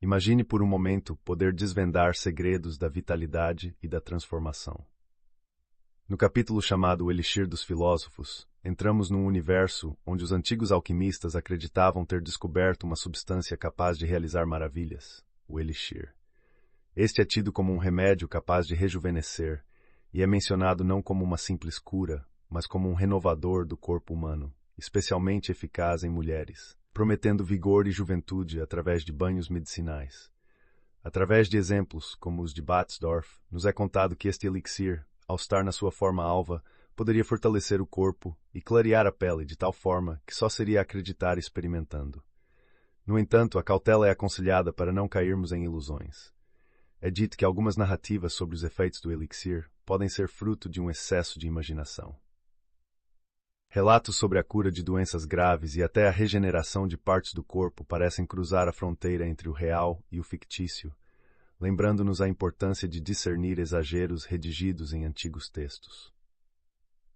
Imagine por um momento poder desvendar segredos da vitalidade e da transformação. No capítulo chamado O Elixir dos Filósofos, entramos num universo onde os antigos alquimistas acreditavam ter descoberto uma substância capaz de realizar maravilhas, o elixir. Este é tido como um remédio capaz de rejuvenescer, e é mencionado não como uma simples cura, mas como um renovador do corpo humano, especialmente eficaz em mulheres, prometendo vigor e juventude através de banhos medicinais. Através de exemplos, como os de Batzdorf, nos é contado que este elixir, ao estar na sua forma alva, poderia fortalecer o corpo e clarear a pele de tal forma que só seria acreditar experimentando. No entanto, a cautela é aconselhada para não cairmos em ilusões. É dito que algumas narrativas sobre os efeitos do elixir podem ser fruto de um excesso de imaginação. Relatos sobre a cura de doenças graves e até a regeneração de partes do corpo parecem cruzar a fronteira entre o real e o fictício, lembrando-nos a importância de discernir exageros redigidos em antigos textos.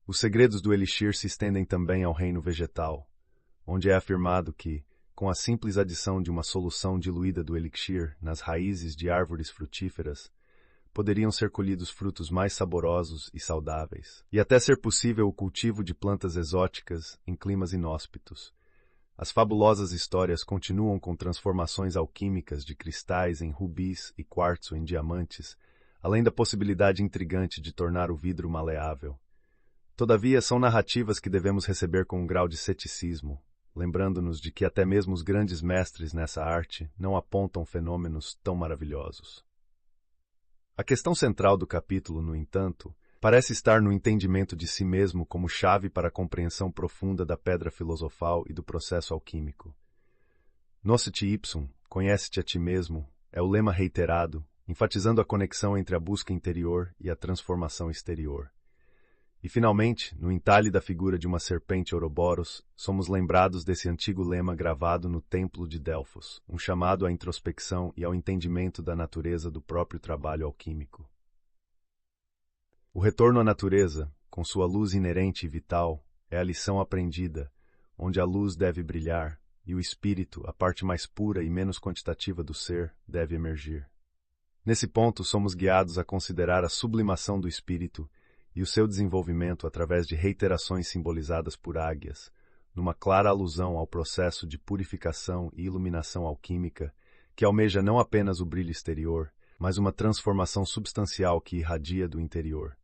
Os segredos do elixir se estendem também ao reino vegetal, onde é afirmado que, com a simples adição de uma solução diluída do elixir nas raízes de árvores frutíferas, poderiam ser colhidos frutos mais saborosos e saudáveis, e até ser possível o cultivo de plantas exóticas em climas inóspitos. As fabulosas histórias continuam com transformações alquímicas de cristais em rubis e quartzo em diamantes, além da possibilidade intrigante de tornar o vidro maleável. Todavia, são narrativas que devemos receber com um grau de ceticismo, lembrando-nos de que até mesmo os grandes mestres nessa arte não apontam fenômenos tão maravilhosos. A questão central do capítulo, no entanto, parece estar no entendimento de si mesmo como chave para a compreensão profunda da pedra filosofal e do processo alquímico. Nosce-te ipsum, conhece-te a ti mesmo, é o lema reiterado, enfatizando a conexão entre a busca interior e a transformação exterior. E, finalmente, no entalhe da figura de uma serpente Ouroboros, somos lembrados desse antigo lema gravado no templo de Delfos, um chamado à introspecção e ao entendimento da natureza do próprio trabalho alquímico. O retorno à natureza, com sua luz inerente e vital, é a lição aprendida, onde a luz deve brilhar e o espírito, a parte mais pura e menos quantitativa do ser, deve emergir. Nesse ponto, somos guiados a considerar a sublimação do espírito e o seu desenvolvimento através de reiterações simbolizadas por águias, numa clara alusão ao processo de purificação e iluminação alquímica que almeja não apenas o brilho exterior, mas uma transformação substancial que irradia do interior.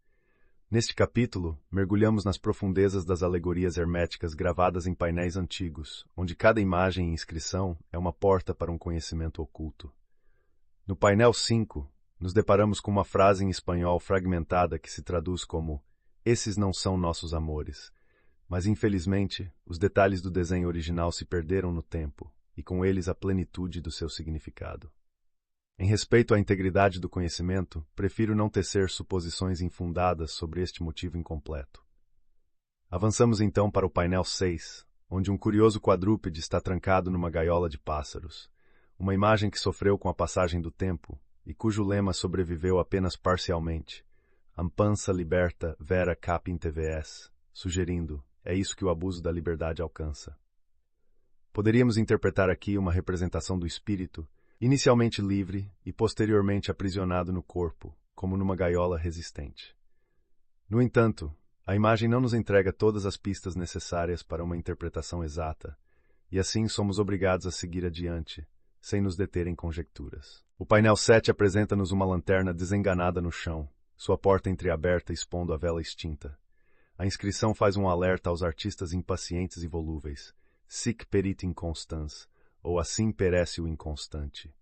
Neste capítulo, mergulhamos nas profundezas das alegorias herméticas gravadas em painéis antigos, onde cada imagem e inscrição é uma porta para um conhecimento oculto. No painel 5, nos deparamos com uma frase em espanhol fragmentada que se traduz como "Esses não são nossos amores", mas infelizmente os detalhes do desenho original se perderam no tempo, e com eles a plenitude do seu significado. Em respeito à integridade do conhecimento, prefiro não tecer suposições infundadas sobre este motivo incompleto. Avançamos então para o painel 6, onde um curioso quadrúpede está trancado numa gaiola de pássaros, uma imagem que sofreu com a passagem do tempo e cujo lema sobreviveu apenas parcialmente, Ampansa liberta vera capim TVS, sugerindo, é isso que o abuso da liberdade alcança. Poderíamos interpretar aqui uma representação do espírito, inicialmente livre e posteriormente aprisionado no corpo, como numa gaiola resistente. No entanto, a imagem não nos entrega todas as pistas necessárias para uma interpretação exata, e assim somos obrigados a seguir adiante, sem nos deter em conjecturas. O painel 7 apresenta-nos uma lanterna desenganada no chão, sua porta entreaberta expondo a vela extinta. A inscrição faz um alerta aos artistas impacientes e volúveis, Sic perit inconstans, ou assim perece o inconstante.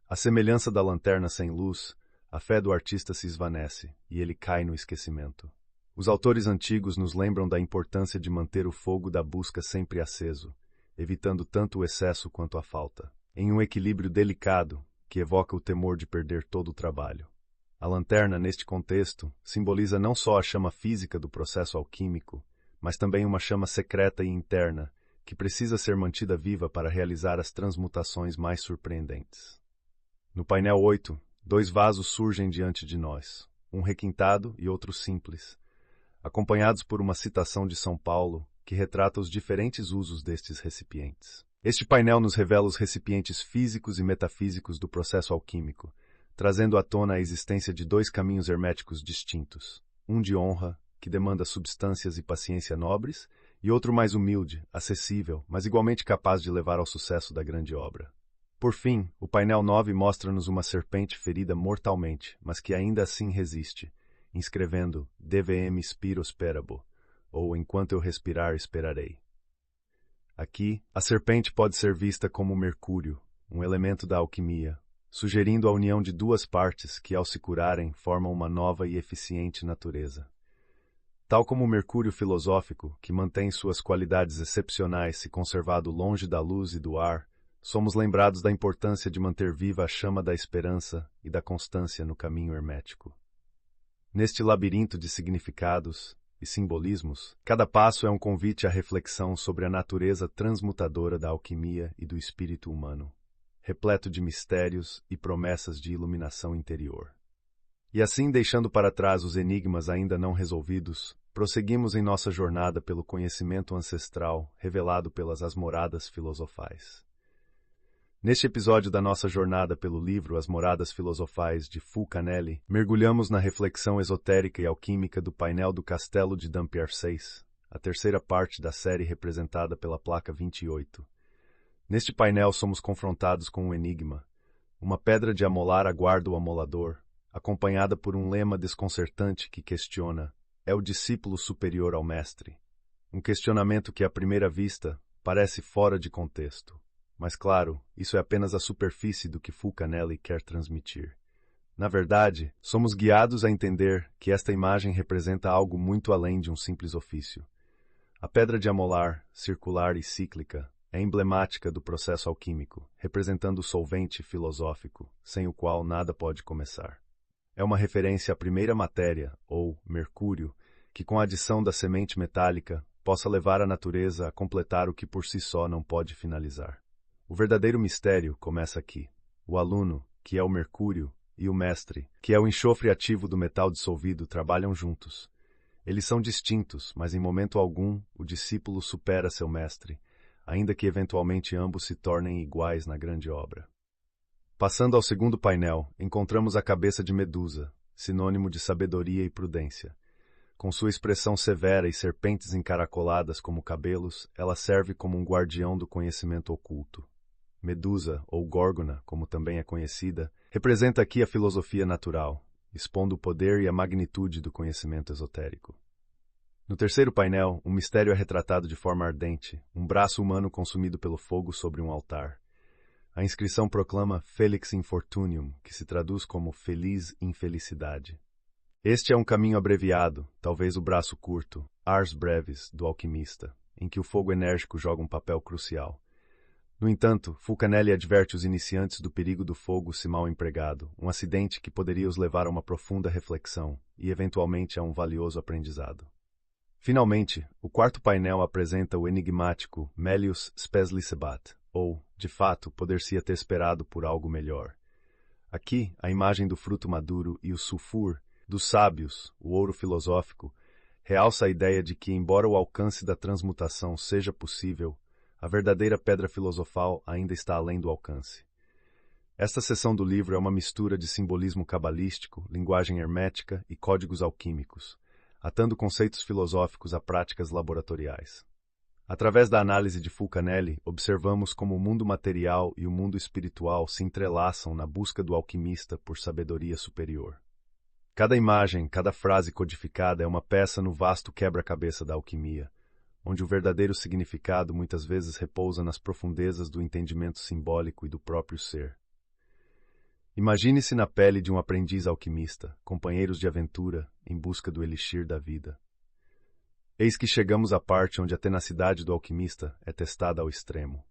À semelhança da lanterna sem luz, a fé do artista se esvanece, e ele cai no esquecimento. Os autores antigos nos lembram da importância de manter o fogo da busca sempre aceso, evitando tanto o excesso quanto a falta, em um equilíbrio delicado, que evoca o temor de perder todo o trabalho. A lanterna, neste contexto, simboliza não só a chama física do processo alquímico, mas também uma chama secreta e interna, que precisa ser mantida viva para realizar as transmutações mais surpreendentes. No painel 8, 2 vasos surgem diante de nós, um requintado e outro simples, acompanhados por uma citação de São Paulo que retrata os diferentes usos destes recipientes. Este painel nos revela os recipientes físicos e metafísicos do processo alquímico, trazendo à tona a existência de dois caminhos herméticos distintos, um de honra, que demanda substâncias e paciência nobres, e outro mais humilde, acessível, mas igualmente capaz de levar ao sucesso da grande obra. Por fim, o painel 9 mostra-nos uma serpente ferida mortalmente, mas que ainda assim resiste, inscrevendo DVM Spiro Sperabo, ou Enquanto eu respirar, esperarei. Aqui, a serpente pode ser vista como Mercúrio, um elemento da alquimia, sugerindo a união de duas partes que, ao se curarem, formam uma nova e eficiente natureza. Tal como o mercúrio filosófico, que mantém suas qualidades excepcionais se conservado longe da luz e do ar, somos lembrados da importância de manter viva a chama da esperança e da constância no caminho hermético. Neste labirinto de significados e simbolismos, cada passo é um convite à reflexão sobre a natureza transmutadora da alquimia e do espírito humano, repleto de mistérios e promessas de iluminação interior. E assim, deixando para trás os enigmas ainda não resolvidos, prosseguimos em nossa jornada pelo conhecimento ancestral revelado pelas As Moradas Filosofais. Neste episódio da nossa jornada pelo livro As Moradas Filosofais de Fulcanelli, mergulhamos na reflexão esotérica e alquímica do painel do Castelo de Dampierre, a terceira parte da série representada pela placa 28. Neste painel somos confrontados com um enigma. Uma pedra de amolar aguarda o amolador, acompanhada por um lema desconcertante que questiona: é o discípulo superior ao mestre? Um questionamento que, à primeira vista, parece fora de contexto. Mas, claro, isso é apenas a superfície do que Fulcanelli quer transmitir. Na verdade, somos guiados a entender que esta imagem representa algo muito além de um simples ofício. A pedra de amolar, circular e cíclica, é emblemática do processo alquímico, representando o solvente filosófico, sem o qual nada pode começar. É uma referência à primeira matéria, ou mercúrio, que com a adição da semente metálica possa levar a natureza a completar o que por si só não pode finalizar. O verdadeiro mistério começa aqui. O aluno, que é o mercúrio, e o mestre, que é o enxofre ativo do metal dissolvido, trabalham juntos. Eles são distintos, mas em momento algum o discípulo supera seu mestre, ainda que eventualmente ambos se tornem iguais na grande obra. Passando ao segundo painel, encontramos a cabeça de Medusa, sinônimo de sabedoria e prudência. Com sua expressão severa e serpentes encaracoladas como cabelos, ela serve como um guardião do conhecimento oculto. Medusa, ou Górgona, como também é conhecida, representa aqui a filosofia natural, expondo o poder e a magnitude do conhecimento esotérico. No terceiro painel, um mistério é retratado de forma ardente, um braço humano consumido pelo fogo sobre um altar. A inscrição proclama Felix Infortunium, que se traduz como Feliz Infelicidade. Este é um caminho abreviado, talvez o braço curto, Ars Brevis, do alquimista, em que o fogo enérgico joga um papel crucial. No entanto, Fulcanelli adverte os iniciantes do perigo do fogo se mal empregado, um acidente que poderia os levar a uma profunda reflexão e, eventualmente, a um valioso aprendizado. Finalmente, o quarto painel apresenta o enigmático Melius Spes-Licebat, ou, de fato, poder-se-ia ter esperado por algo melhor. Aqui, a imagem do fruto maduro e o sulfur, dos sábios, o ouro filosófico, realça a ideia de que, embora o alcance da transmutação seja possível, a verdadeira pedra filosofal ainda está além do alcance. Esta seção do livro é uma mistura de simbolismo cabalístico, linguagem hermética e códigos alquímicos, atando conceitos filosóficos a práticas laboratoriais. Através da análise de Fulcanelli, observamos como o mundo material e o mundo espiritual se entrelaçam na busca do alquimista por sabedoria superior. Cada imagem, cada frase codificada é uma peça no vasto quebra-cabeça da alquimia, onde o verdadeiro significado muitas vezes repousa nas profundezas do entendimento simbólico e do próprio ser. Imagine-se na pele de um aprendiz alquimista, companheiros de aventura, em busca do elixir da vida. Eis que chegamos à parte onde a tenacidade do alquimista é testada ao extremo.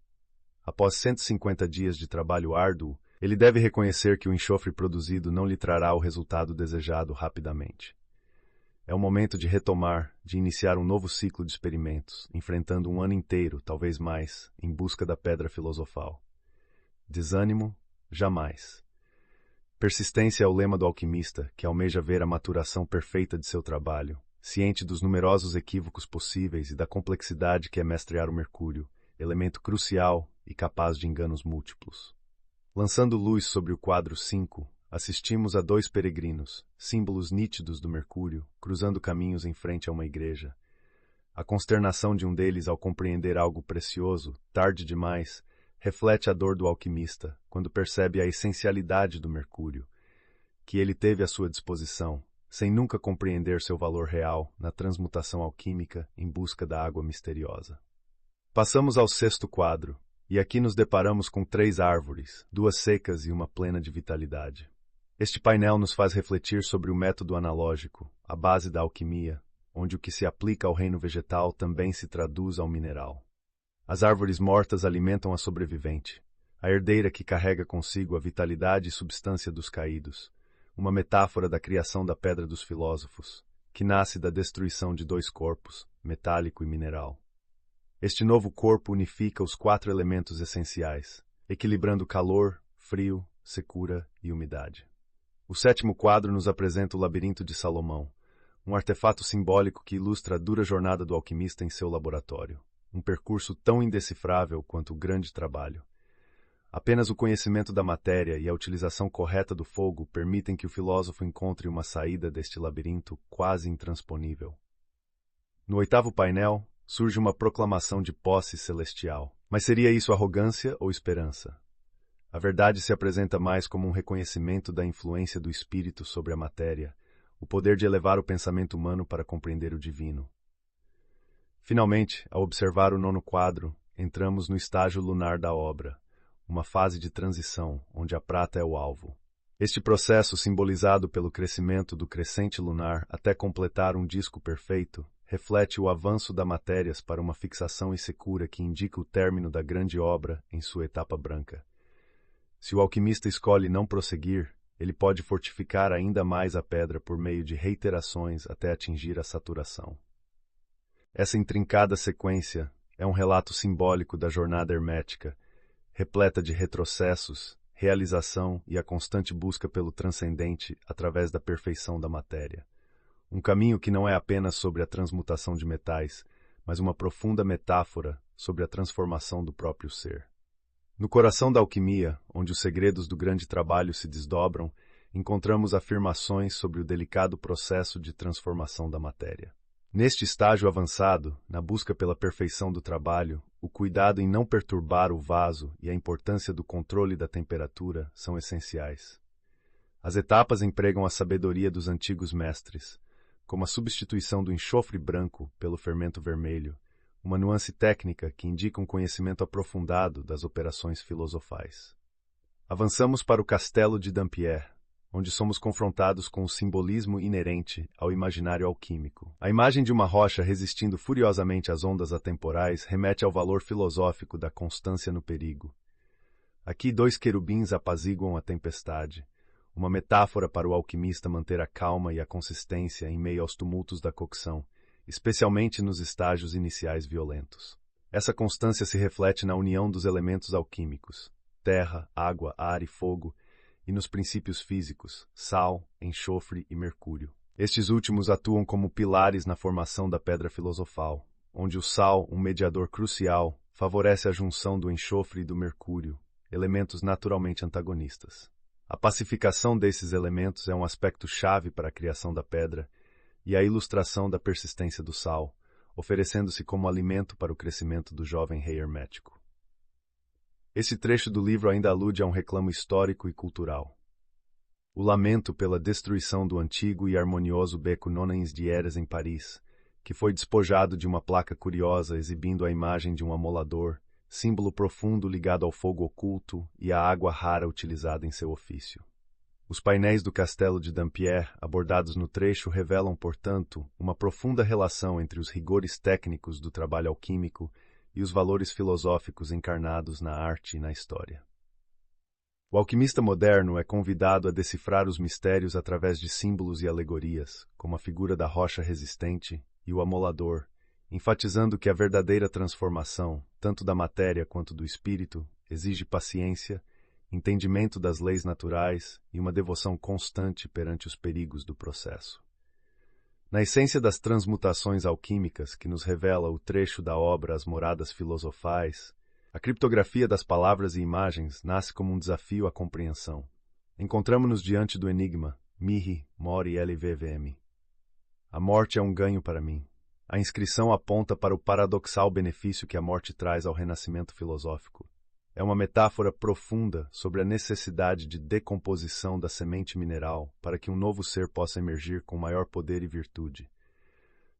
Após 150 dias de trabalho árduo, ele deve reconhecer que o enxofre produzido não lhe trará o resultado desejado rapidamente. É o momento de retomar, de iniciar um novo ciclo de experimentos, enfrentando um ano inteiro, talvez mais, em busca da pedra filosofal. Desânimo? Jamais. Persistência é o lema do alquimista, que almeja ver a maturação perfeita de seu trabalho, ciente dos numerosos equívocos possíveis e da complexidade que é mestrear o mercúrio, elemento crucial e capaz de enganos múltiplos. Lançando luz sobre o quadro 5, assistimos a dois peregrinos, símbolos nítidos do Mercúrio, cruzando caminhos em frente a uma igreja. A consternação de um deles ao compreender algo precioso, tarde demais, reflete a dor do alquimista, quando percebe a essencialidade do Mercúrio, que ele teve à sua disposição, sem nunca compreender seu valor real na transmutação alquímica em busca da água misteriosa. Passamos ao sexto quadro, e aqui nos deparamos com 3 árvores, 2 secas e uma plena de vitalidade. Este painel nos faz refletir sobre o método analógico, a base da alquimia, onde o que se aplica ao reino vegetal também se traduz ao mineral. As árvores mortas alimentam a sobrevivente, a herdeira que carrega consigo a vitalidade e substância dos caídos, uma metáfora da criação da pedra dos filósofos, que nasce da destruição de 2 corpos, metálico e mineral. Este novo corpo unifica os 4 elementos essenciais, equilibrando calor, frio, secura e umidade. O 7º quadro nos apresenta o Labirinto de Salomão, um artefato simbólico que ilustra a dura jornada do alquimista em seu laboratório, um percurso tão indecifrável quanto o grande trabalho. Apenas o conhecimento da matéria e a utilização correta do fogo permitem que o filósofo encontre uma saída deste labirinto quase intransponível. No 8º painel, surge uma proclamação de posse celestial. Mas seria isso arrogância ou esperança? A verdade se apresenta mais como um reconhecimento da influência do espírito sobre a matéria, o poder de elevar o pensamento humano para compreender o divino. Finalmente, ao observar o 9º quadro, entramos no estágio lunar da obra, uma fase de transição, onde a prata é o alvo. Este processo, simbolizado pelo crescimento do crescente lunar até completar um disco perfeito, reflete o avanço da matérias para uma fixação e secura que indica o término da grande obra em sua etapa branca. Se o alquimista escolhe não prosseguir, ele pode fortificar ainda mais a pedra por meio de reiterações até atingir a saturação. Essa intrincada sequência é um relato simbólico da jornada hermética, repleta de retrocessos, realização e a constante busca pelo transcendente através da perfeição da matéria. Um caminho que não é apenas sobre a transmutação de metais, mas uma profunda metáfora sobre a transformação do próprio ser. No coração da alquimia, onde os segredos do grande trabalho se desdobram, encontramos afirmações sobre o delicado processo de transformação da matéria. Neste estágio avançado, na busca pela perfeição do trabalho, o cuidado em não perturbar o vaso e a importância do controle da temperatura são essenciais. As etapas empregam a sabedoria dos antigos mestres, como a substituição do enxofre branco pelo fermento vermelho, uma nuance técnica que indica um conhecimento aprofundado das operações filosofais. Avançamos para o Castelo de Dampierre, onde somos confrontados com o simbolismo inerente ao imaginário alquímico. A imagem de uma rocha resistindo furiosamente às ondas atemporais remete ao valor filosófico da constância no perigo. Aqui 2 querubins apaziguam a tempestade, uma metáfora para o alquimista manter a calma e a consistência em meio aos tumultos da cocção, especialmente nos estágios iniciais violentos. Essa constância se reflete na união dos elementos alquímicos, terra, água, ar e fogo, e nos princípios físicos, sal, enxofre e mercúrio. Estes últimos atuam como pilares na formação da pedra filosofal, onde o sal, um mediador crucial, favorece a junção do enxofre e do mercúrio, elementos naturalmente antagonistas. A pacificação desses elementos é um aspecto chave para a criação da pedra e a ilustração da persistência do sal, oferecendo-se como alimento para o crescimento do jovem rei hermético. Esse trecho do livro ainda alude a um reclamo histórico e cultural. O lamento pela destruição do antigo e harmonioso beco Nonins Dieres em Paris, que foi despojado de uma placa curiosa exibindo a imagem de um amolador, símbolo profundo ligado ao fogo oculto e à água rara utilizada em seu ofício. Os painéis do Castelo de Dampierre, abordados no trecho, revelam, portanto, uma profunda relação entre os rigores técnicos do trabalho alquímico e os valores filosóficos encarnados na arte e na história. O alquimista moderno é convidado a decifrar os mistérios através de símbolos e alegorias, como a figura da rocha resistente e o amolador, enfatizando que a verdadeira transformação, tanto da matéria quanto do espírito, exige paciência, entendimento das leis naturais e uma devoção constante perante os perigos do processo. Na essência das transmutações alquímicas que nos revela o trecho da obra As Moradas Filosofais, a criptografia das palavras e imagens nasce como um desafio à compreensão. Encontramo-nos diante do enigma Mihi Mori LVVM. A morte é um ganho para mim. A inscrição aponta para o paradoxal benefício que a morte traz ao renascimento filosófico. É uma metáfora profunda sobre a necessidade de decomposição da semente mineral para que um novo ser possa emergir com maior poder e virtude.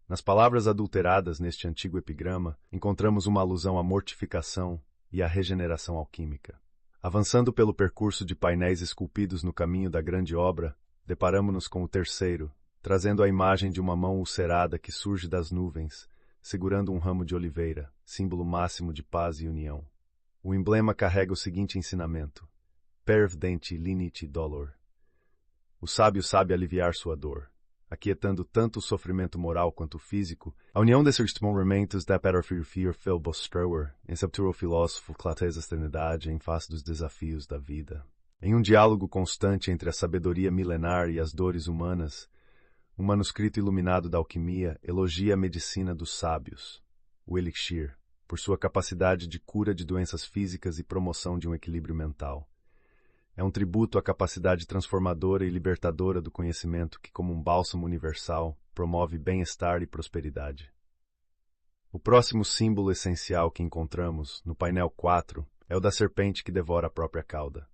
Nas palavras adulteradas neste antigo epigrama, encontramos uma alusão à mortificação e à regeneração alquímica. Avançando pelo percurso de painéis esculpidos no caminho da grande obra, deparamo-nos com o terceiro, trazendo a imagem de uma mão ulcerada que surge das nuvens, segurando um ramo de oliveira, símbolo máximo de paz e união. O emblema carrega o seguinte ensinamento: Pervdenti liniti dolor. O sábio sabe aliviar sua dor, aquietando tanto o sofrimento moral quanto o físico. A união desses momentos da fear filbostrower, em septuro filósofo clareza eternidade em face dos desafios da vida. Em um diálogo constante entre a sabedoria milenar e as dores humanas, um manuscrito iluminado da alquimia elogia a medicina dos sábios, o elixir, por sua capacidade de cura de doenças físicas e promoção de um equilíbrio mental. É um tributo à capacidade transformadora e libertadora do conhecimento que, como um bálsamo universal, promove bem-estar e prosperidade. O próximo símbolo essencial que encontramos, no painel 4, é o da serpente que devora a própria cauda.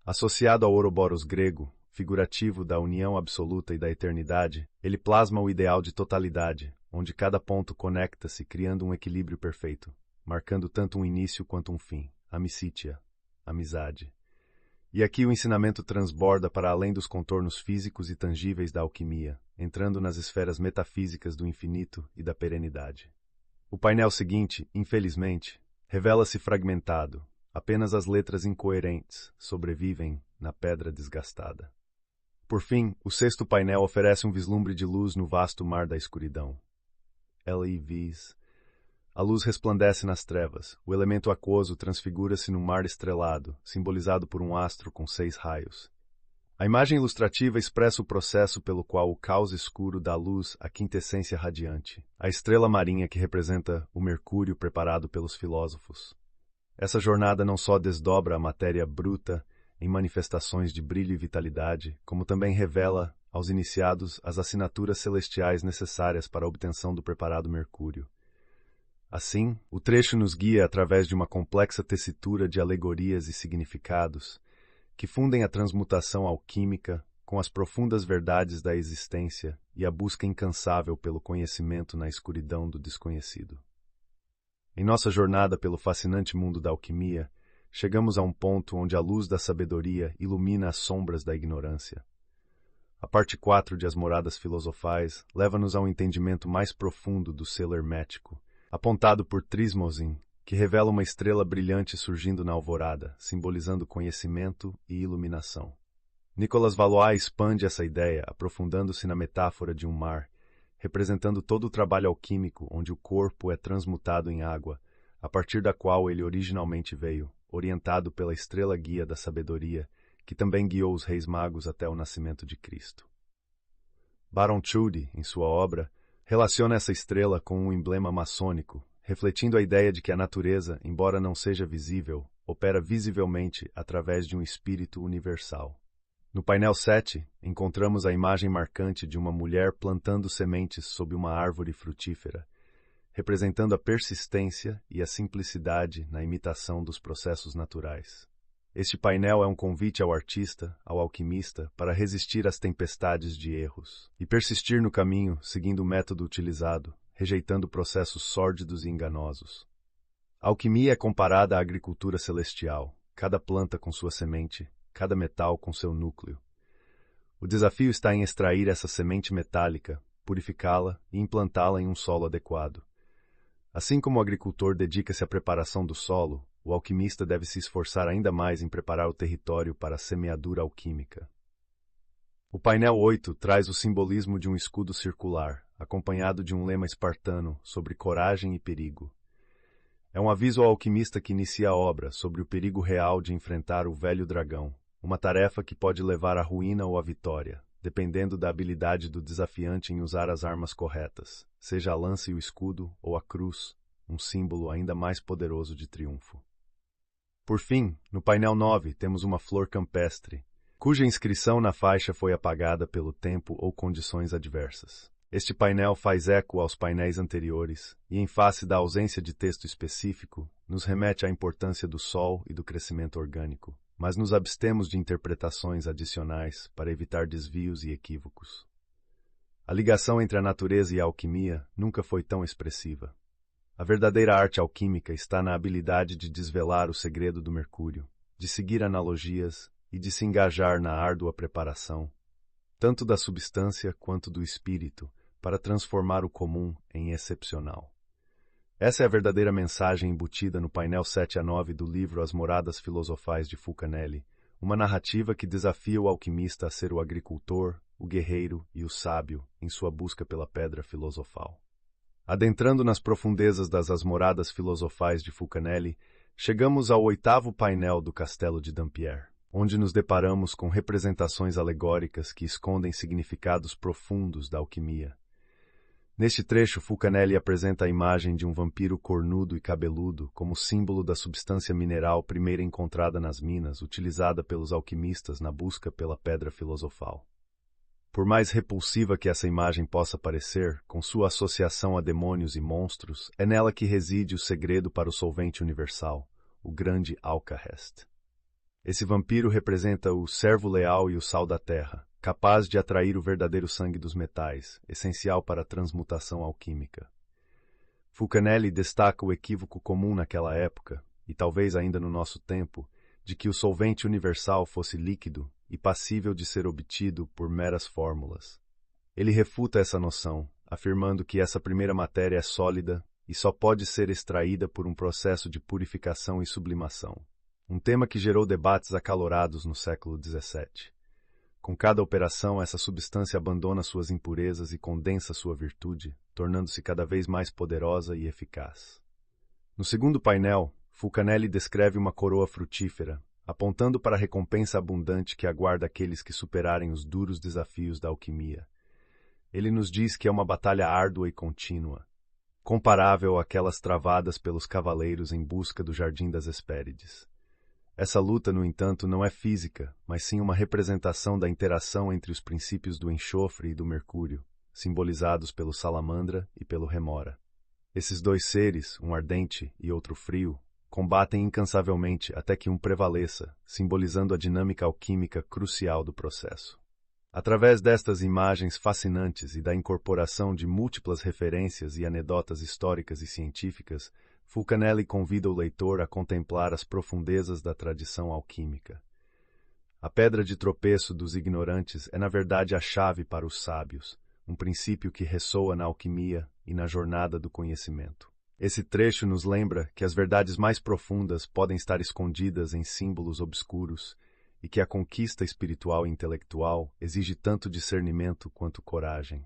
Associado ao Ouroboros grego, figurativo da união absoluta e da eternidade, ele plasma o ideal de totalidade, onde cada ponto conecta-se criando um equilíbrio perfeito, marcando tanto um início quanto um fim, amicitia, amizade. E aqui o ensinamento transborda para além dos contornos físicos e tangíveis da alquimia, entrando nas esferas metafísicas do infinito e da perenidade. O painel seguinte, infelizmente, revela-se fragmentado, apenas as letras incoerentes sobrevivem na pedra desgastada. Por fim, o sexto painel oferece um vislumbre de luz no vasto mar da escuridão. LEVs. A luz resplandece nas trevas, o elemento aquoso transfigura-se num mar estrelado, simbolizado por um astro com 6 raios. A imagem ilustrativa expressa o processo pelo qual o caos escuro dá luz à quintessência radiante, a estrela marinha que representa o mercúrio preparado pelos filósofos. Essa jornada não só desdobra a matéria bruta em manifestações de brilho e vitalidade, como também revela aos iniciados as assinaturas celestiais necessárias para a obtenção do preparado mercúrio. Assim, o trecho nos guia através de uma complexa tessitura de alegorias e significados que fundem a transmutação alquímica com as profundas verdades da existência e a busca incansável pelo conhecimento na escuridão do desconhecido. Em nossa jornada pelo fascinante mundo da alquimia, chegamos a um ponto onde a luz da sabedoria ilumina as sombras da ignorância. A parte 4 de As Moradas Filosofais leva-nos a um entendimento mais profundo do selo hermético, apontado por Trismosin, que revela uma estrela brilhante surgindo na alvorada, simbolizando conhecimento e iluminação. Nicolas Valois expande essa ideia, aprofundando-se na metáfora de um mar, representando todo o trabalho alquímico onde o corpo é transmutado em água, a partir da qual ele originalmente veio, orientado pela estrela guia da sabedoria, que também guiou os reis magos até o nascimento de Cristo. Baron Tschudi, em sua obra, relaciona essa estrela com um emblema maçônico, refletindo a ideia de que a natureza, embora não seja visível, opera visivelmente através de um espírito universal. No painel 7, encontramos a imagem marcante de uma mulher plantando sementes sob uma árvore frutífera, representando a persistência e a simplicidade na imitação dos processos naturais. Este painel é um convite ao artista, ao alquimista, para resistir às tempestades de erros e persistir no caminho seguindo o método utilizado, rejeitando processos sórdidos e enganosos. A alquimia é comparada à agricultura celestial, cada planta com sua semente, cada metal com seu núcleo. O desafio está em extrair essa semente metálica, purificá-la e implantá-la em um solo adequado. Assim como o agricultor dedica-se à preparação do solo, o alquimista deve se esforçar ainda mais em preparar o território para a semeadura alquímica. O painel 8 traz o simbolismo de um escudo circular, acompanhado de um lema espartano sobre coragem e perigo. É um aviso ao alquimista que inicia a obra sobre o perigo real de enfrentar o velho dragão, uma tarefa que pode levar à ruína ou à vitória, dependendo da habilidade do desafiante em usar as armas corretas, seja a lança e o escudo ou a cruz, um símbolo ainda mais poderoso de triunfo. Por fim, no painel 9 temos uma flor campestre, cuja inscrição na faixa foi apagada pelo tempo ou condições adversas. Este painel faz eco aos painéis anteriores e, em face da ausência de texto específico, nos remete à importância do sol e do crescimento orgânico, mas nos abstemos de interpretações adicionais para evitar desvios e equívocos. A ligação entre a natureza e a alquimia nunca foi tão expressiva. A verdadeira arte alquímica está na habilidade de desvelar o segredo do mercúrio, de seguir analogias e de se engajar na árdua preparação, tanto da substância quanto do espírito, para transformar o comum em excepcional. Essa é a verdadeira mensagem embutida no painel 7 a 9 do livro As Moradas Filosofais de Fulcanelli, uma narrativa que desafia o alquimista a ser o agricultor, o guerreiro e o sábio em sua busca pela pedra filosofal. Adentrando nas profundezas das As Moradas Filosofais de Fulcanelli, chegamos ao 8º painel do Castelo de Dampierre, onde nos deparamos com representações alegóricas que escondem significados profundos da alquimia. Neste trecho, Fulcanelli apresenta a imagem de um vampiro cornudo e cabeludo como símbolo da substância mineral primeira encontrada nas minas, utilizada pelos alquimistas na busca pela pedra filosofal. Por mais repulsiva que essa imagem possa parecer, com sua associação a demônios e monstros, é nela que reside o segredo para o solvente universal, o grande Alcahest. Esse vampiro representa o servo leal e o sal da terra, capaz de atrair o verdadeiro sangue dos metais, essencial para a transmutação alquímica. Fulcanelli destaca o equívoco comum naquela época, e talvez ainda no nosso tempo, de que o solvente universal fosse líquido e passível de ser obtido por meras fórmulas. Ele refuta essa noção, afirmando que essa primeira matéria é sólida e só pode ser extraída por um processo de purificação e sublimação, um tema que gerou debates acalorados no século XVII. Com cada operação, essa substância abandona suas impurezas e condensa sua virtude, tornando-se cada vez mais poderosa e eficaz. No segundo painel, Fulcanelli descreve uma coroa frutífera, apontando para a recompensa abundante que aguarda aqueles que superarem os duros desafios da alquimia. Ele nos diz que é uma batalha árdua e contínua, comparável àquelas travadas pelos cavaleiros em busca do Jardim das Hespérides. Essa luta, no entanto, não é física, mas sim uma representação da interação entre os princípios do enxofre e do mercúrio, simbolizados pelo salamandra e pelo remora. Esses dois seres, um ardente e outro frio, combatem incansavelmente até que um prevaleça, simbolizando a dinâmica alquímica crucial do processo. Através destas imagens fascinantes e da incorporação de múltiplas referências e anedotas históricas e científicas, Fulcanelli convida o leitor a contemplar as profundezas da tradição alquímica. A pedra de tropeço dos ignorantes é, na verdade, a chave para os sábios, um princípio que ressoa na alquimia e na jornada do conhecimento. Esse trecho nos lembra que as verdades mais profundas podem estar escondidas em símbolos obscuros e que a conquista espiritual e intelectual exige tanto discernimento quanto coragem.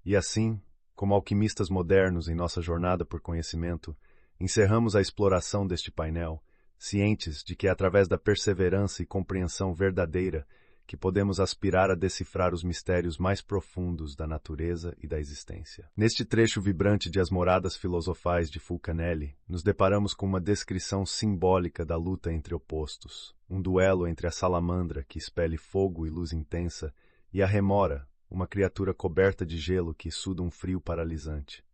E assim, como alquimistas modernos em nossa jornada por conhecimento, encerramos a exploração deste painel, cientes de que é através da perseverança e compreensão verdadeira que podemos aspirar a decifrar os mistérios mais profundos da natureza e da existência. Neste trecho vibrante de As Moradas Filosofais de Fulcanelli, nos deparamos com uma descrição simbólica da luta entre opostos, um duelo entre a salamandra, que expele fogo e luz intensa, e a remora, uma criatura coberta de gelo que suda um frio paralisante.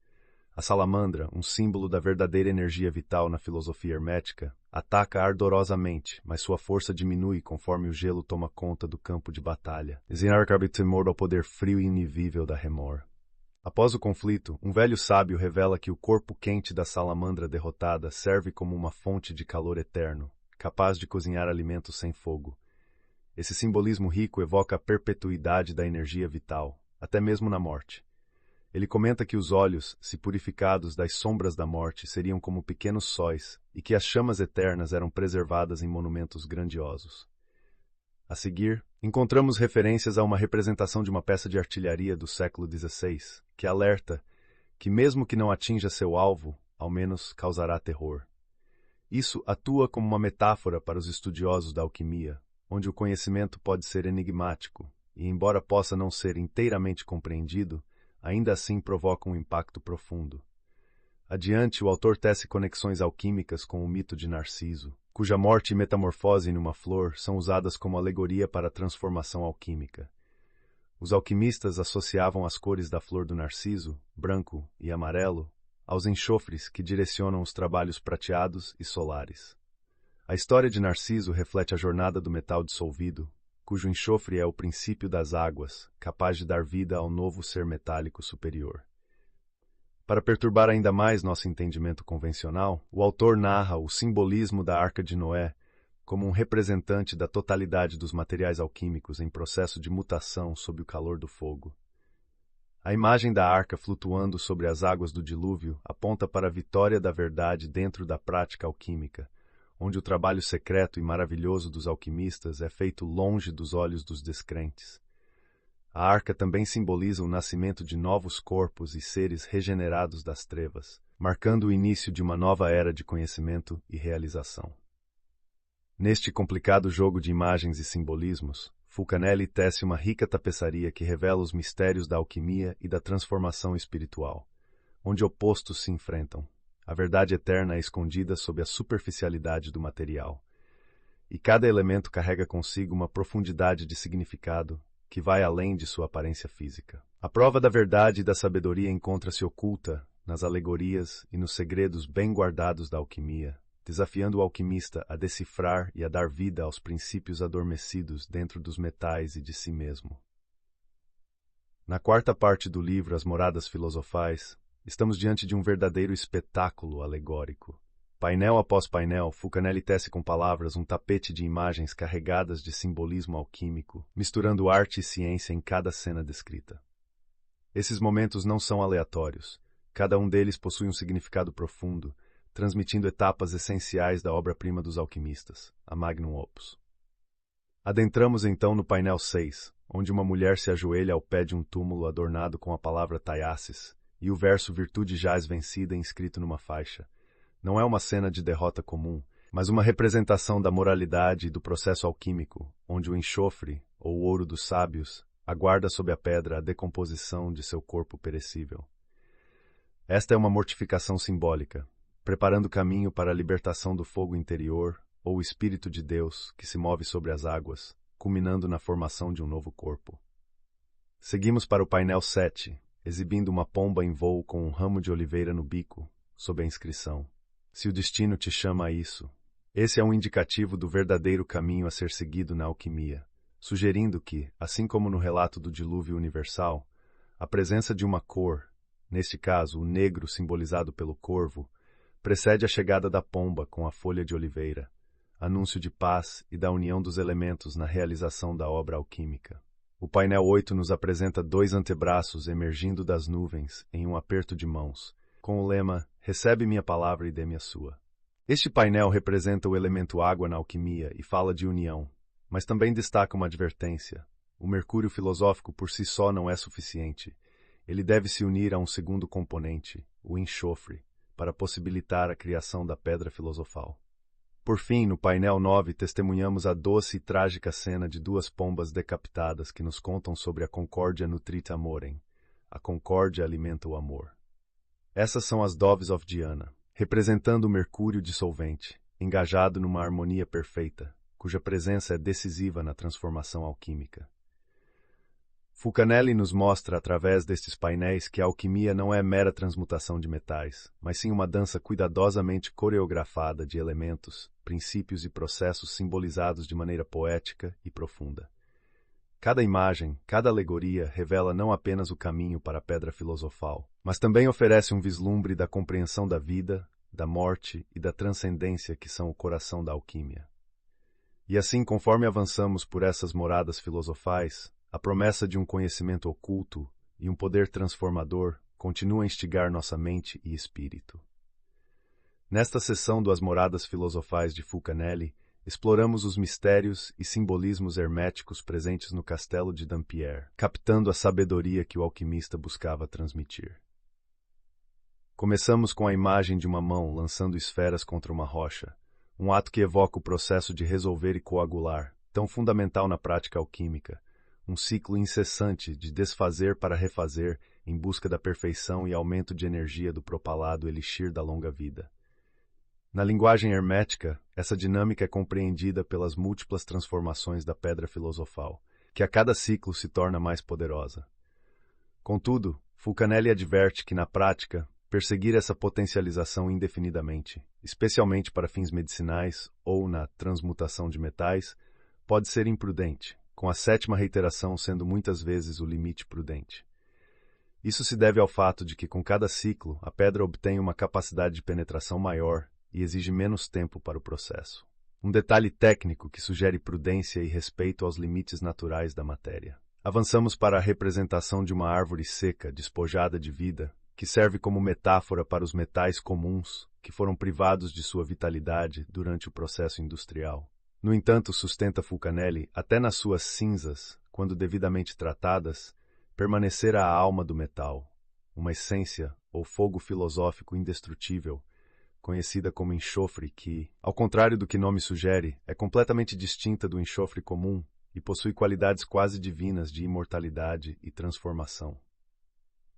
A salamandra, um símbolo da verdadeira energia vital na filosofia hermética, ataca ardorosamente, mas sua força diminui conforme o gelo toma conta do campo de batalha. Zinar cabe temor ao poder frio e inivível da remor. Após o conflito, um velho sábio revela que o corpo quente da salamandra derrotada serve como uma fonte de calor eterno, capaz de cozinhar alimentos sem fogo. Esse simbolismo rico evoca a perpetuidade da energia vital, até mesmo na morte. Ele comenta que os olhos, se purificados das sombras da morte, seriam como pequenos sóis e que as chamas eternas eram preservadas em monumentos grandiosos. A seguir, encontramos referências a uma representação de uma peça de artilharia do século XVI, que alerta que, mesmo que não atinja seu alvo, ao menos causará terror. Isso atua como uma metáfora para os estudiosos da alquimia, onde o conhecimento pode ser enigmático, e embora possa não ser inteiramente compreendido, ainda assim provoca um impacto profundo. Adiante, o autor tece conexões alquímicas com o mito de Narciso, cuja morte e metamorfose numa flor são usadas como alegoria para a transformação alquímica. Os alquimistas associavam as cores da flor do narciso, branco e amarelo, aos enxofres que direcionam os trabalhos prateados e solares. A história de Narciso reflete a jornada do metal dissolvido, cujo enxofre é o princípio das águas, capaz de dar vida ao novo ser metálico superior. Para perturbar ainda mais nosso entendimento convencional, o autor narra o simbolismo da Arca de Noé como um representante da totalidade dos materiais alquímicos em processo de mutação sob o calor do fogo. A imagem da arca flutuando sobre as águas do dilúvio aponta para a vitória da verdade dentro da prática alquímica, onde o trabalho secreto e maravilhoso dos alquimistas é feito longe dos olhos dos descrentes. A arca também simboliza o nascimento de novos corpos e seres regenerados das trevas, marcando o início de uma nova era de conhecimento e realização. Neste complicado jogo de imagens e simbolismos, Fulcanelli tece uma rica tapeçaria que revela os mistérios da alquimia e da transformação espiritual, onde opostos se enfrentam. A verdade eterna é escondida sob a superficialidade do material, e cada elemento carrega consigo uma profundidade de significado que vai além de sua aparência física. A prova da verdade e da sabedoria encontra-se oculta nas alegorias e nos segredos bem guardados da alquimia, desafiando o alquimista a decifrar e a dar vida aos princípios adormecidos dentro dos metais e de si mesmo. Na quarta parte do livro As Moradas Filosofais, estamos diante de um verdadeiro espetáculo alegórico. Painel após painel, Fulcanelli tece com palavras um tapete de imagens carregadas de simbolismo alquímico, misturando arte e ciência em cada cena descrita. Esses momentos não são aleatórios. Cada um deles possui um significado profundo, transmitindo etapas essenciais da obra-prima dos alquimistas, a Magnum Opus. Adentramos então no painel 6, onde uma mulher se ajoelha ao pé de um túmulo adornado com a palavra Taiassis e o verso Virtude jaz vencida inscrito numa faixa. Não é uma cena de derrota comum, mas uma representação da moralidade e do processo alquímico, onde o enxofre, ou o ouro dos sábios, aguarda sob a pedra a decomposição de seu corpo perecível. Esta é uma mortificação simbólica, preparando caminho para a libertação do fogo interior, ou o Espírito de Deus, que se move sobre as águas, culminando na formação de um novo corpo. Seguimos para o painel 7, exibindo uma pomba em voo com um ramo de oliveira no bico, sob a inscrição: Se o destino te chama a isso. Esse é um indicativo do verdadeiro caminho a ser seguido na alquimia, sugerindo que, assim como no relato do dilúvio universal, a presença de uma cor, neste caso o negro simbolizado pelo corvo, precede a chegada da pomba com a folha de oliveira, anúncio de paz e da união dos elementos na realização da obra alquímica. O painel 8 nos apresenta dois antebraços emergindo das nuvens em um aperto de mãos, com o lema Recebe minha palavra e dê-me a sua. Este painel representa o elemento água na alquimia e fala de união, mas também destaca uma advertência. O mercúrio filosófico por si só não é suficiente. Ele deve se unir a um segundo componente, o enxofre, para possibilitar a criação da pedra filosofal. Por fim, no painel 9, testemunhamos a doce e trágica cena de duas pombas decapitadas que nos contam sobre a concórdia nutrita amorem. A concórdia alimenta o amor. Essas são as Doves of Diana, representando o mercúrio dissolvente, engajado numa harmonia perfeita, cuja presença é decisiva na transformação alquímica. Fulcanelli nos mostra através destes painéis que a alquimia não é mera transmutação de metais, mas sim uma dança cuidadosamente coreografada de elementos, princípios e processos simbolizados de maneira poética e profunda. Cada imagem, cada alegoria revela não apenas o caminho para a pedra filosofal, mas também oferece um vislumbre da compreensão da vida, da morte e da transcendência que são o coração da alquimia. E assim, conforme avançamos por essas moradas filosofais, a promessa de um conhecimento oculto e um poder transformador continua a instigar nossa mente e espírito. Nesta sessão das Moradas Filosofais de Fulcanelli, exploramos os mistérios e simbolismos herméticos presentes no castelo de Dampierre, captando a sabedoria que o alquimista buscava transmitir. Começamos com a imagem de uma mão lançando esferas contra uma rocha, um ato que evoca o processo de resolver e coagular, tão fundamental na prática alquímica, um ciclo incessante de desfazer para refazer em busca da perfeição e aumento de energia do propalado elixir da longa vida. Na linguagem hermética, essa dinâmica é compreendida pelas múltiplas transformações da pedra filosofal, que a cada ciclo se torna mais poderosa. Contudo, Fulcanelli adverte que, na prática, perseguir essa potencialização indefinidamente, especialmente para fins medicinais ou na transmutação de metais, pode ser imprudente, com a sétima reiteração sendo muitas vezes o limite prudente. Isso se deve ao fato de que, com cada ciclo, a pedra obtém uma capacidade de penetração maior e exige menos tempo para o processo. Um detalhe técnico que sugere prudência e respeito aos limites naturais da matéria. Avançamos para a representação de uma árvore seca, despojada de vida, que serve como metáfora para os metais comuns que foram privados de sua vitalidade durante o processo industrial. No entanto, sustenta Fulcanelli, até nas suas cinzas, quando devidamente tratadas, permanecerá a alma do metal, uma essência ou fogo filosófico indestrutível, conhecida como enxofre que, ao contrário do que nome sugere, é completamente distinta do enxofre comum e possui qualidades quase divinas de imortalidade e transformação.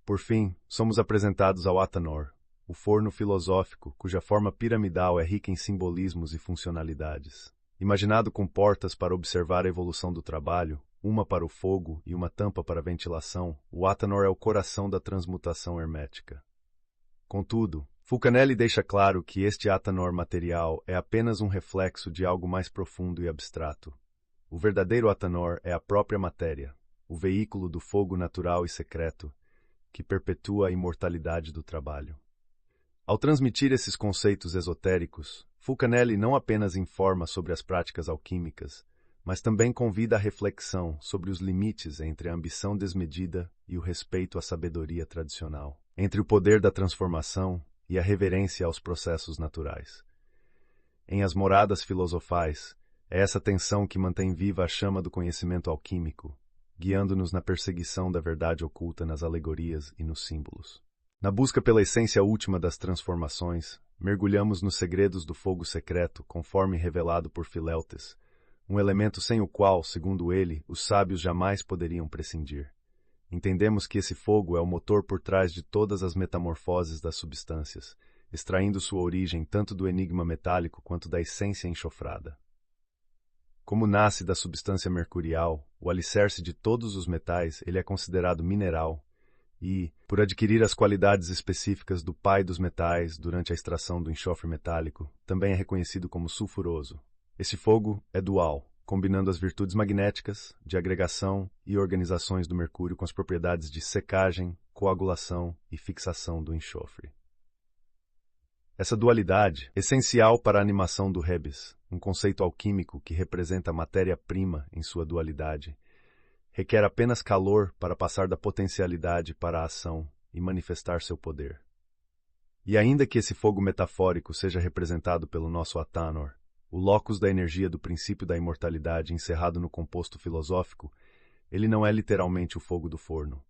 Por fim, somos apresentados ao Atanor, o forno filosófico cuja forma piramidal é rica em simbolismos e funcionalidades. Imaginado com portas para observar a evolução do trabalho, uma para o fogo e uma tampa para a ventilação, o Atanor é o coração da transmutação hermética. Contudo, Fulcanelli deixa claro que este Atanor material é apenas um reflexo de algo mais profundo e abstrato. O verdadeiro Atanor é a própria matéria, o veículo do fogo natural e secreto, que perpetua a imortalidade do trabalho. Ao transmitir esses conceitos esotéricos, Fulcanelli não apenas informa sobre as práticas alquímicas, mas também convida à reflexão sobre os limites entre a ambição desmedida e o respeito à sabedoria tradicional, entre o poder da transformação e a reverência aos processos naturais. Em As Moradas Filosofais, é essa tensão que mantém viva a chama do conhecimento alquímico, guiando-nos na perseguição da verdade oculta nas alegorias e nos símbolos. Na busca pela essência última das transformações, mergulhamos nos segredos do fogo secreto, conforme revelado por Fileltes, um elemento sem o qual, segundo ele, os sábios jamais poderiam prescindir. Entendemos que esse fogo é o motor por trás de todas as metamorfoses das substâncias, extraindo sua origem tanto do enigma metálico quanto da essência enxofrada. Como nasce da substância mercurial, o alicerce de todos os metais, ele é considerado mineral e, por adquirir as qualidades específicas do pai dos metais durante a extração do enxofre metálico, também é reconhecido como sulfuroso. Esse fogo é dual, combinando as virtudes magnéticas, de agregação e organizações do mercúrio com as propriedades de secagem, coagulação e fixação do enxofre. Essa dualidade, essencial para a animação do Rebes, um conceito alquímico que representa a matéria-prima em sua dualidade, requer apenas calor para passar da potencialidade para a ação e manifestar seu poder. E ainda que esse fogo metafórico seja representado pelo nosso Atanor, o locus da energia do princípio da imortalidade encerrado no composto filosófico, ele não é literalmente o fogo do forno.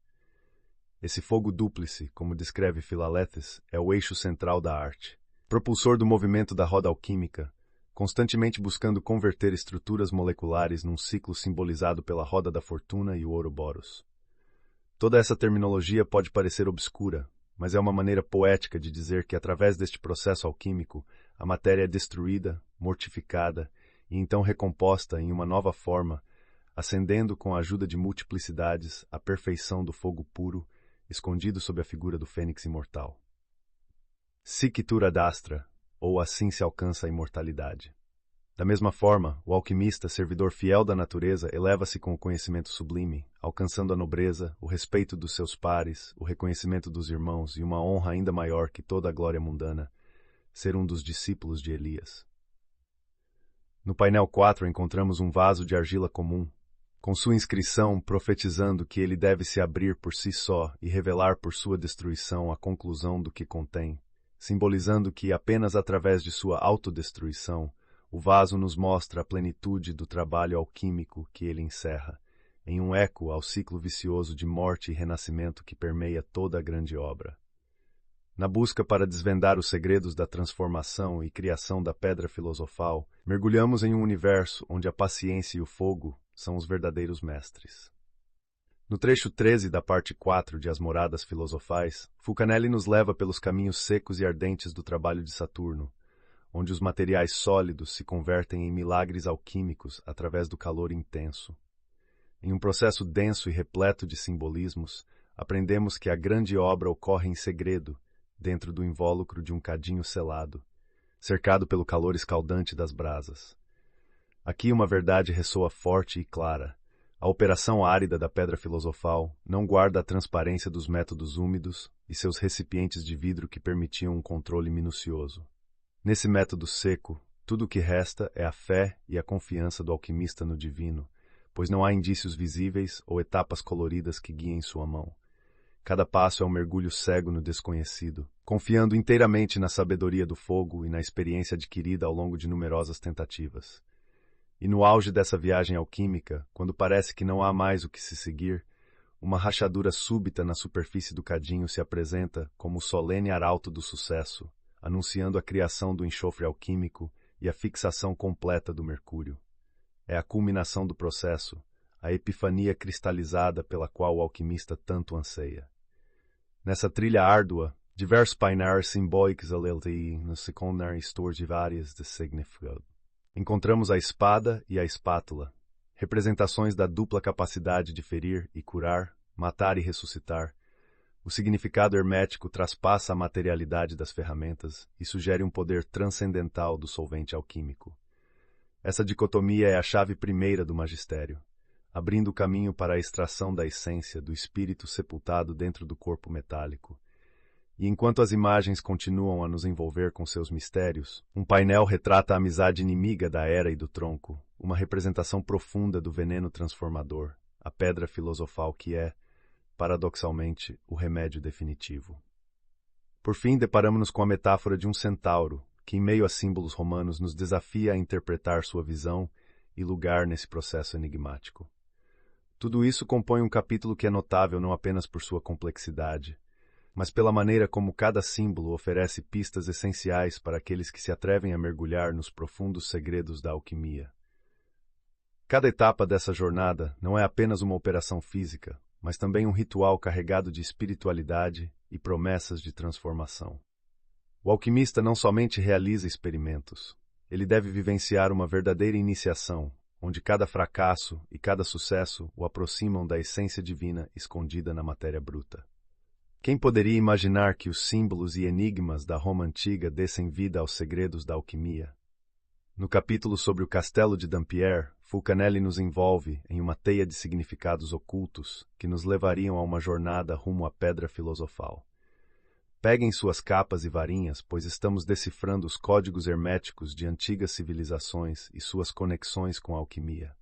Esse fogo dúplice, como descreve Filaletes, é o eixo central da arte, propulsor do movimento da roda alquímica, constantemente buscando converter estruturas moleculares num ciclo simbolizado pela roda da fortuna e o Ouroboros. Toda essa terminologia pode parecer obscura, mas é uma maneira poética de dizer que, através deste processo alquímico, a matéria é destruída, mortificada e então recomposta em uma nova forma, ascendendo com a ajuda de multiplicidades à perfeição do fogo puro, escondido sob a figura do fênix imortal. Sic itur ad astra, ou assim se alcança a imortalidade. Da mesma forma, o alquimista, servidor fiel da natureza, eleva-se com o conhecimento sublime, alcançando a nobreza, o respeito dos seus pares, o reconhecimento dos irmãos e uma honra ainda maior que toda a glória mundana, ser um dos discípulos de Elias. No painel 4 encontramos um vaso de argila comum, com sua inscrição profetizando que ele deve se abrir por si só e revelar por sua destruição a conclusão do que contém, simbolizando que apenas através de sua autodestruição o vaso nos mostra a plenitude do trabalho alquímico que ele encerra, em um eco ao ciclo vicioso de morte e renascimento que permeia toda a grande obra. Na busca para desvendar os segredos da transformação e criação da pedra filosofal, mergulhamos em um universo onde a paciência e o fogo são os verdadeiros mestres. No trecho 13 da parte 4 de As Moradas Filosofais, Fulcanelli nos leva pelos caminhos secos e ardentes do trabalho de Saturno, onde os materiais sólidos se convertem em milagres alquímicos através do calor intenso. Em um processo denso e repleto de simbolismos, aprendemos que a grande obra ocorre em segredo, dentro do invólucro de um cadinho selado, cercado pelo calor escaldante das brasas. Aqui uma verdade ressoa forte e clara. A operação árida da pedra filosofal não guarda a transparência dos métodos úmidos e seus recipientes de vidro que permitiam um controle minucioso. Nesse método seco, tudo o que resta é a fé e a confiança do alquimista no divino, pois não há indícios visíveis ou etapas coloridas que guiem sua mão. Cada passo é um mergulho cego no desconhecido, confiando inteiramente na sabedoria do fogo e na experiência adquirida ao longo de numerosas tentativas. E no auge dessa viagem alquímica, quando parece que não há mais o que se seguir, uma rachadura súbita na superfície do cadinho se apresenta como o solene arauto do sucesso, anunciando a criação do enxofre alquímico e a fixação completa do mercúrio. É a culminação do processo, a epifania cristalizada pela qual o alquimista tanto anseia. Nessa trilha árdua, diversos painéis simbólicos ali nos secundários histórias de várias de significado. Encontramos a espada e a espátula, representações da dupla capacidade de ferir e curar, matar e ressuscitar. O significado hermético traspassa a materialidade das ferramentas e sugere um poder transcendental do solvente alquímico. Essa dicotomia é a chave primeira do magistério, abrindo o caminho para a extração da essência do espírito sepultado dentro do corpo metálico. E enquanto as imagens continuam a nos envolver com seus mistérios, um painel retrata a amizade inimiga da era e do tronco, uma representação profunda do veneno transformador, a pedra filosofal que é, paradoxalmente, o remédio definitivo. Por fim, deparamos-nos com a metáfora de um centauro, que em meio a símbolos romanos nos desafia a interpretar sua visão e lugar nesse processo enigmático. Tudo isso compõe um capítulo que é notável não apenas por sua complexidade, mas pela maneira como cada símbolo oferece pistas essenciais para aqueles que se atrevem a mergulhar nos profundos segredos da alquimia. Cada etapa dessa jornada não é apenas uma operação física, mas também um ritual carregado de espiritualidade e promessas de transformação. O alquimista não somente realiza experimentos, ele deve vivenciar uma verdadeira iniciação, onde cada fracasso e cada sucesso o aproximam da essência divina escondida na matéria bruta. Quem poderia imaginar que os símbolos e enigmas da Roma antiga dessem vida aos segredos da alquimia? No capítulo sobre o castelo de Dampierre, Fulcanelli nos envolve em uma teia de significados ocultos que nos levariam a uma jornada rumo à pedra filosofal. Peguem suas capas e varinhas, pois estamos decifrando os códigos herméticos de antigas civilizações e suas conexões com a alquimia.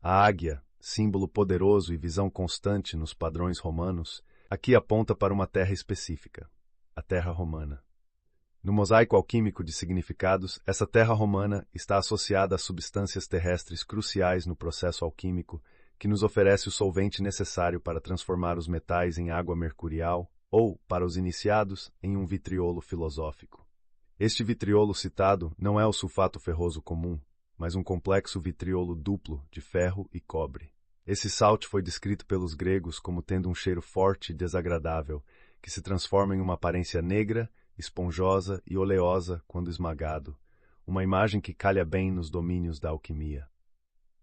A águia, símbolo poderoso e visão constante nos padrões romanos, aqui aponta para uma terra específica, a terra romana. No mosaico alquímico de significados, essa terra romana está associada a substâncias terrestres cruciais no processo alquímico que nos oferece o solvente necessário para transformar os metais em água mercurial ou, para os iniciados, em um vitriolo filosófico. Este vitriolo citado não é o sulfato ferroso comum, mas um complexo vitriolo duplo de ferro e cobre. Esse salt foi descrito pelos gregos como tendo um cheiro forte e desagradável, que se transforma em uma aparência negra, esponjosa e oleosa quando esmagado, uma imagem que calha bem nos domínios da alquimia.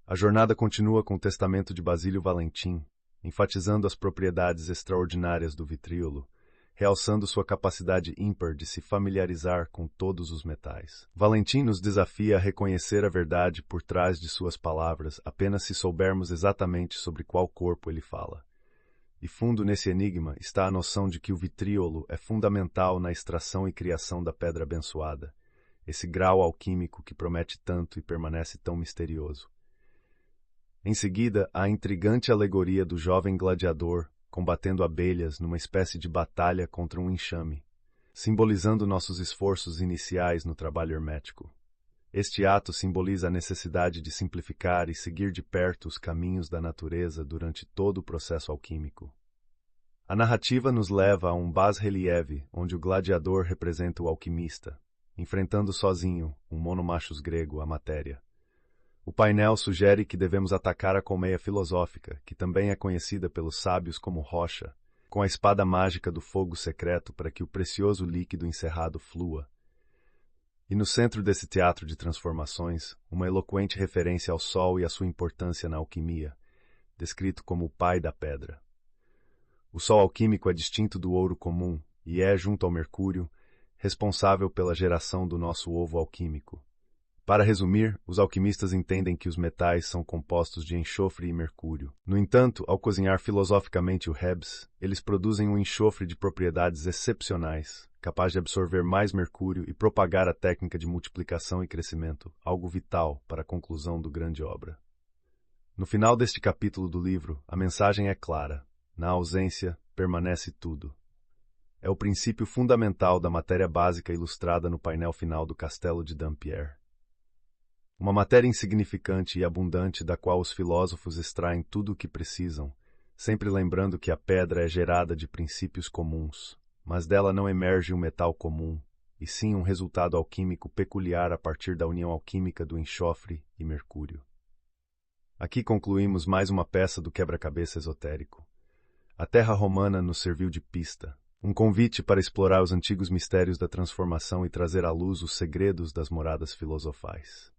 A jornada continua com o testamento de Basílio Valentim, enfatizando as propriedades extraordinárias do vitríolo, realçando sua capacidade ímpar de se familiarizar com todos os metais. Valentim nos desafia a reconhecer a verdade por trás de suas palavras apenas se soubermos exatamente sobre qual corpo ele fala. E fundo nesse enigma está a noção de que o vitríolo é fundamental na extração e criação da pedra abençoada, esse grau alquímico que promete tanto e permanece tão misterioso. Em seguida, a intrigante alegoria do jovem gladiador combatendo abelhas numa espécie de batalha contra um enxame, simbolizando nossos esforços iniciais no trabalho hermético. Este ato simboliza a necessidade de simplificar e seguir de perto os caminhos da natureza durante todo o processo alquímico. A narrativa nos leva a um bas-relieve onde o gladiador representa o alquimista, enfrentando sozinho, um monomachos grego, a matéria. O painel sugere que devemos atacar a colmeia filosófica, que também é conhecida pelos sábios como rocha, com a espada mágica do fogo secreto para que o precioso líquido encerrado flua. E no centro desse teatro de transformações, uma eloquente referência ao Sol e à sua importância na alquimia, descrito como o pai da pedra. O Sol alquímico é distinto do ouro comum e é, junto ao Mercúrio, responsável pela geração do nosso ovo alquímico. Para resumir, os alquimistas entendem que os metais são compostos de enxofre e mercúrio. No entanto, ao cozinhar filosoficamente o Hebs, eles produzem um enxofre de propriedades excepcionais, capaz de absorver mais mercúrio e propagar a técnica de multiplicação e crescimento, algo vital para a conclusão do grande obra. No final deste capítulo do livro, a mensagem é clara. Na ausência, permanece tudo. É o princípio fundamental da matéria básica ilustrada no painel final do Castelo de Dampierre. Uma matéria insignificante e abundante da qual os filósofos extraem tudo o que precisam, sempre lembrando que a pedra é gerada de princípios comuns, mas dela não emerge um metal comum, e sim um resultado alquímico peculiar a partir da união alquímica do enxofre e mercúrio. Aqui concluímos mais uma peça do quebra-cabeça esotérico. A terra romana nos serviu de pista, um convite para explorar os antigos mistérios da transformação e trazer à luz os segredos das moradas filosofais.